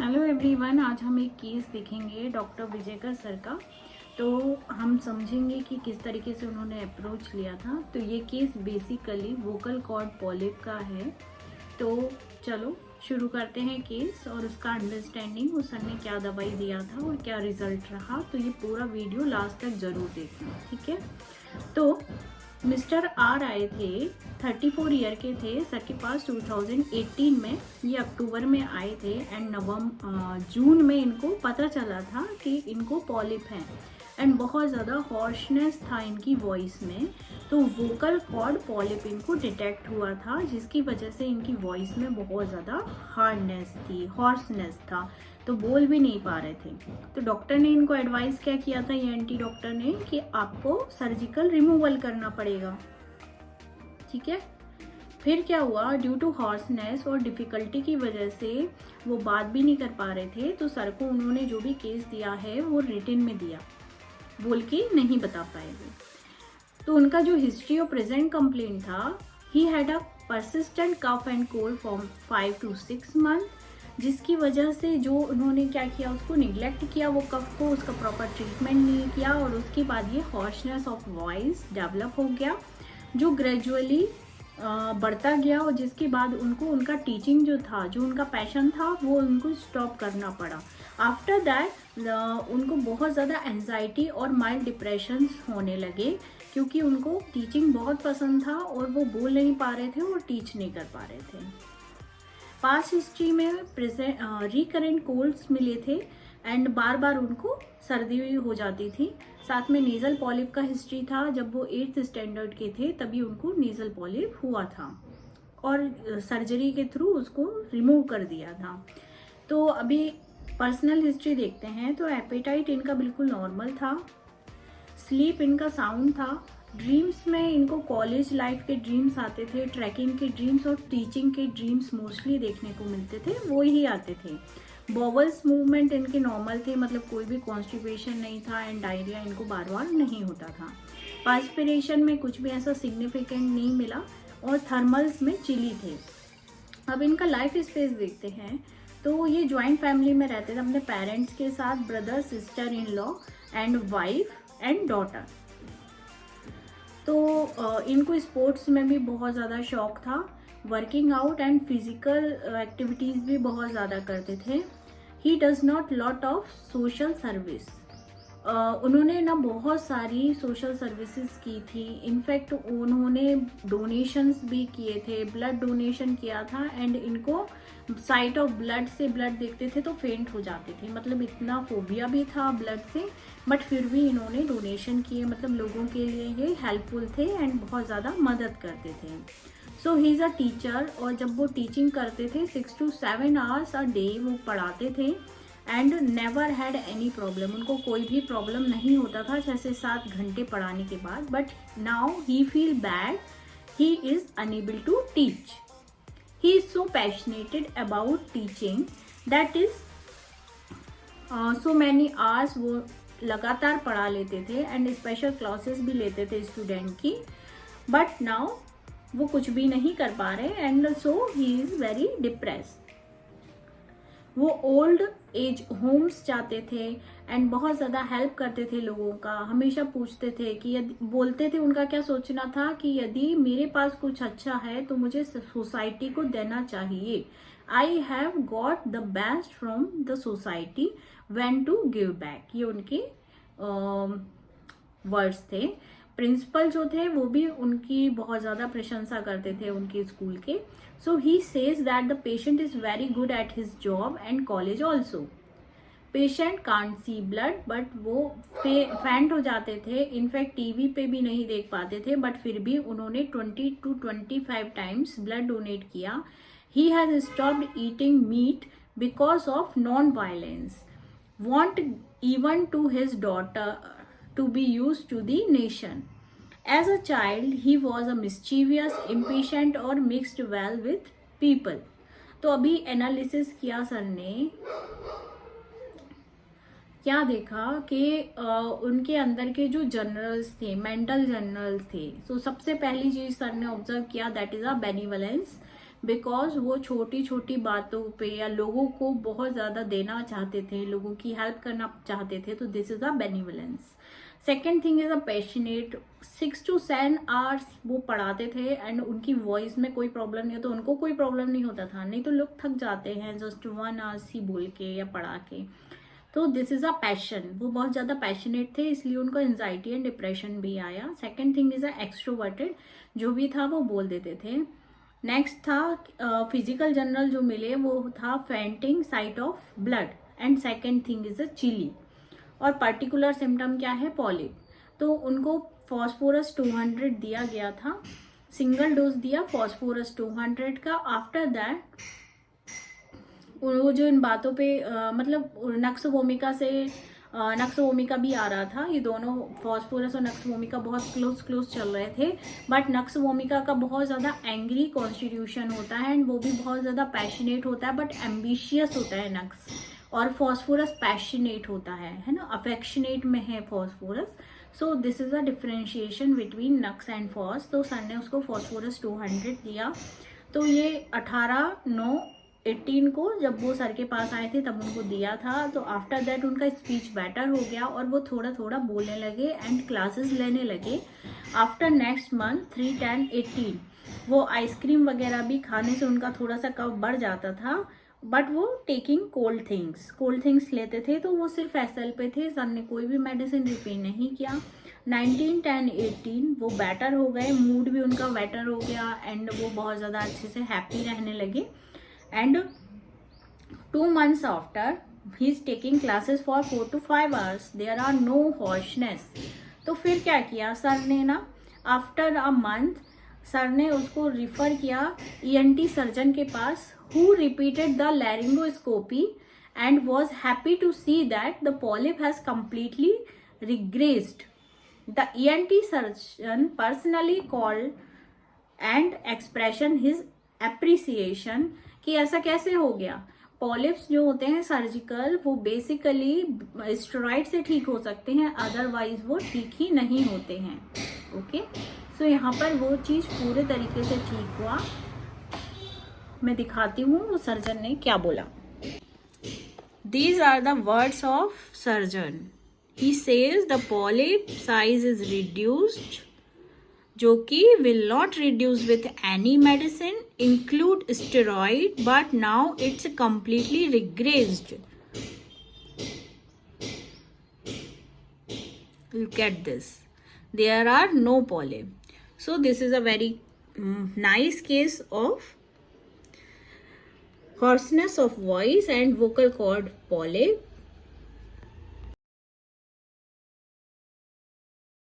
Hello everyone, आज हम एक केस देखेंगे डॉक्टर विजयकर सर का। तो हम समझेंगे कि किस तरीके से उन्होंने अप्रोच लिया था। तो ये case basically vocal cord polyp का है। तो चलो शुरू करते हैं केस और उसका अंडरस्टैंडिंग, उस सर ने क्या दवाई दिया था और क्या रिजल्ट रहा। तो ये पूरा वीडियो लास्ट तक ज़रूर देखना, ठीक है। तो मिस्टर आर आए थे, 34 ईयर के थे सर के पास 2018 में। ये अक्टूबर में आए थे एंड जून में इनको पता चला था कि इनको पॉलिप है एंड बहुत ज़्यादा हॉर्शनेस था इनकी वॉइस में। तो वोकल कॉर्ड पॉलिप इनको डिटेक्ट हुआ था, जिसकी वजह से इनकी वॉइस में बहुत ज़्यादा हार्डनेस थी, हॉर्सनेस था, तो बोल भी नहीं पा रहे थे। तो डॉक्टर ने इनको एडवाइस क्या किया था, ये एंटी डॉक्टर ने, कि आपको सर्जिकल रिमूवल करना पड़ेगा, ठीक है। फिर क्या हुआ, ड्यू टू हॉर्सनेस और डिफ़िकल्टी की वजह से वो बात भी नहीं कर पा रहे थे। तो सर को उन्होंने जो भी केस दिया है वो रिटन में दिया, बोल के नहीं बता पाए वो। तो उनका जो हिस्ट्री और प्रेजेंट कंप्लेंट था, he had a persistent cough and cold for 5 to 6 month, जिसकी वजह से जो उन्होंने क्या किया, उसको निगलेक्ट किया, वो कफ को, उसका प्रॉपर ट्रीटमेंट नहीं किया और उसके बाद ये हॉर्शनेस ऑफ वॉइस डेवलप हो गया, जो ग्रेजुअली बढ़ता गया और जिसके बाद उनको उनका टीचिंग जो था, जो उनका पैशन था, वो उनको स्टॉप करना पड़ा। आफ्टर दैट उनको बहुत ज़्यादा एंजाइटी और माइल्ड डिप्रेशन होने लगे, क्योंकि उनको टीचिंग बहुत पसंद था और वो बोल नहीं पा रहे थे और टीच नहीं कर पा रहे थे। पास्ट हिस्ट्री में रिकरेंट कोल्ड्स मिले थे एंड बार बार उनको सर्दी हो जाती थी। साथ में नेज़ल पॉलिप का हिस्ट्री था, जब वो 8th स्टैंडर्ड के थे तभी उनको नेज़ल पॉलिप हुआ था और सर्जरी के थ्रू उसको रिमूव कर दिया था। तो अभी पर्सनल हिस्ट्री देखते हैं। तो एपेटाइट इनका बिल्कुल नॉर्मल था, स्लीप इनका साउंड था, ड्रीम्स में इनको कॉलेज लाइफ के ड्रीम्स आते थे, ट्रैकिंग के ड्रीम्स और टीचिंग के ड्रीम्स मोस्टली देखने को मिलते थे, वो ही आते थे। बॉवल्स मूवमेंट इनके नॉर्मल थे, मतलब कोई भी कॉन्स्टिपेशन नहीं था एंड डायरिया इनको बार बार नहीं होता था। पास्पिरेशन में कुछ भी ऐसा सिग्निफिकेंट नहीं मिला और थर्मल्स में चिली थे। अब इनका लाइफ स्पेस देखते हैं। तो ये ज्वाइंट फैमिली में रहते थे अपने पेरेंट्स के साथ, brother, sister in law and wife and daughter. तो इनको स्पोर्ट्स में भी बहुत ज़्यादा शौक था, working out and physical activities भी बहुत ज़्यादा करते थे। He does not lot of social service. उन्होंने ना बहुत सारी सोशल सर्विसेज की थी, इनफैक्ट उन्होंने डोनेशंस भी किए थे, ब्लड डोनेशन किया था एंड इनको साइट ऑफ ब्लड से ब्लड देखते थे तो फेंट हो जाते थे, मतलब इतना फोबिया भी था ब्लड से, बट फिर भी इन्होंने डोनेशन किए, मतलब लोगों के लिए ये हेल्पफुल थे एंड बहुत ज़्यादा मदद करते थे। सो ही इज़ अ टीचर, और जब वो टीचिंग करते थे 6 to 7 hours अ डे वो पढ़ाते थे and never had any problem. उनको कोई भी प्रॉब्लम नहीं होता था 6 से 7 घंटे पढ़ाने के बाद। But now he feel bad, he is unable to teach. He is so passionated about teaching that is so many hours वो लगातार पढ़ा लेते थे एंड स्पेशल क्लासेस भी लेते थे स्टूडेंट की। बट नाउ वो कुछ भी नहीं कर पा रहे and so he is very depressed. वो ओल्ड एज होम्स जाते थे एंड बहुत ज़्यादा हेल्प करते थे लोगों का, हमेशा पूछते थे कि यदि, बोलते थे उनका क्या सोचना था कि यदि मेरे पास कुछ अच्छा है तो मुझे सोसाइटी को देना चाहिए। I have got the best from the society when to give back, ये उनके वर्ड्स थे। प्रिंसिपल जो थे वो भी उनकी बहुत ज़्यादा प्रशंसा करते थे उनके स्कूल के। So he says that the patient is very good at his job and college also. Patient can't see blood, but वो फैंट हो जाते थे, इनफैक्ट टीवी पे भी नहीं देख पाते थे, बट फिर भी उन्होंने 20 to 25 टाइम्स ब्लड डोनेट किया। He has stopped eating meat because of non violence, want even to his daughter to be used to the nation. As a child, he was a mischievous, impatient और mixed well with people. तो अभी analysis किया sir ने, क्या देखा कि उनके अंदर के जो जनरल्स थे, मेंटल जनरल्स थे, तो सबसे पहली चीज सर ने ऑब्जर्व किया that is a benevolence. Because वो छोटी छोटी बातों पे या लोगों को बहुत ज़्यादा देना चाहते थे, लोगों की हेल्प करना चाहते थे, तो this is a benevolence. Second thing is a passionate. 6 to 7 hours वो पढ़ाते थे एंड उनकी वॉइस में कोई प्रॉब्लम नहीं होता, उनको कोई प्रॉब्लम नहीं होता था। नहीं तो लोग थक जाते हैं जस्ट 1 आवर्स ही बोल के या पढ़ा के। तो दिस इज़ अ पैशन, वो बहुत ज़्यादा पैशनेट थे, इसलिए उनको एंजाइटी एंड डिप्रेशन भी आया। Second thing is a extroverted, जो भी था वो बोल देते थे। नेक्स्ट था फिजिकल जनरल जो मिले वो था fainting, sight of blood, and second thing is a chilly. और पर्टिकुलर सिम्टम क्या है? पॉलिप। तो उनको फॉस्फोरस 200 दिया गया था, सिंगल डोज दिया फॉस्फोरस 200 का। आफ्टर दैट वो जो इन बातों पे मतलब नक्स वोमिका से नक्स वोमिका भी आ रहा था। ये दोनों फॉस्फोरस और नक्स वोमिका बहुत क्लोज चल रहे थे, बट नक्स वोमिका का बहुत ज़्यादा एंग्री कॉन्स्टिट्यूशन होता है एंड वो भी बहुत ज़्यादा पैशनेट होता है, बट एम्बिशियस होता है नक्स। और फॉस्फोरस पैशनेट होता है ना, अफेक्शनेट में है phosphorus. So this is a differentiation between nux and phos. तो सर ने उसको फॉस्फोरस 200 दिया। तो ये 18/9/18 को जब वो सर के पास आए थे तब उनको दिया था। तो आफ्टर दैट उनका स्पीच बेटर हो गया और वो थोड़ा थोड़ा बोलने लगे एंड क्लासेस लेने लगे। आफ्टर नेक्स्ट मंथ 3/10/18 वो आइसक्रीम वगैरह भी खाने से उनका थोड़ा सा कफ बढ़ जाता था, बट वो टेकिंग कोल्ड थिंग्स लेते थे। तो वो सिर्फ एसएल पे थे, सर ने कोई भी मेडिसिन रिपीट नहीं किया। 19/10/18 वो बेटर हो गए, मूड भी उनका बेटर हो गया एंड वो बहुत ज़्यादा अच्छे से हैप्पी रहने लगे। And 2 months after he is taking classes for 4 to 5 hours, there are no hoarseness. तो फिर क्या किया सर ने ना, आफ्टर अ मंथ सर ने उसको रिफर किया ENT सर्जन के पास, who repeated the laryngoscopy and was happy to see that the polyp has completely regressed. The ENT surgeon personally called and expression his appreciation कि ऐसा कैसे हो गया। Polyps जो होते हैं सर्जिकल, वो बेसिकली स्टेरॉइड से ठीक हो सकते हैं, अदरवाइज वो ठीक ही नहीं होते हैं। ओके, सो यहाँ पर वो चीज़ पूरे तरीके से ठीक हुआ। मैं दिखाती हूँ वो सर्जन ने क्या बोला। These are the words of surgeon. He says the polyp size is reduced, जो कि will not reduce with any medicine, include steroid, but now it's completely regressed. Look at this. There are no polyp. So this is a very nice case of hoarseness of voice and vocal cord polyp.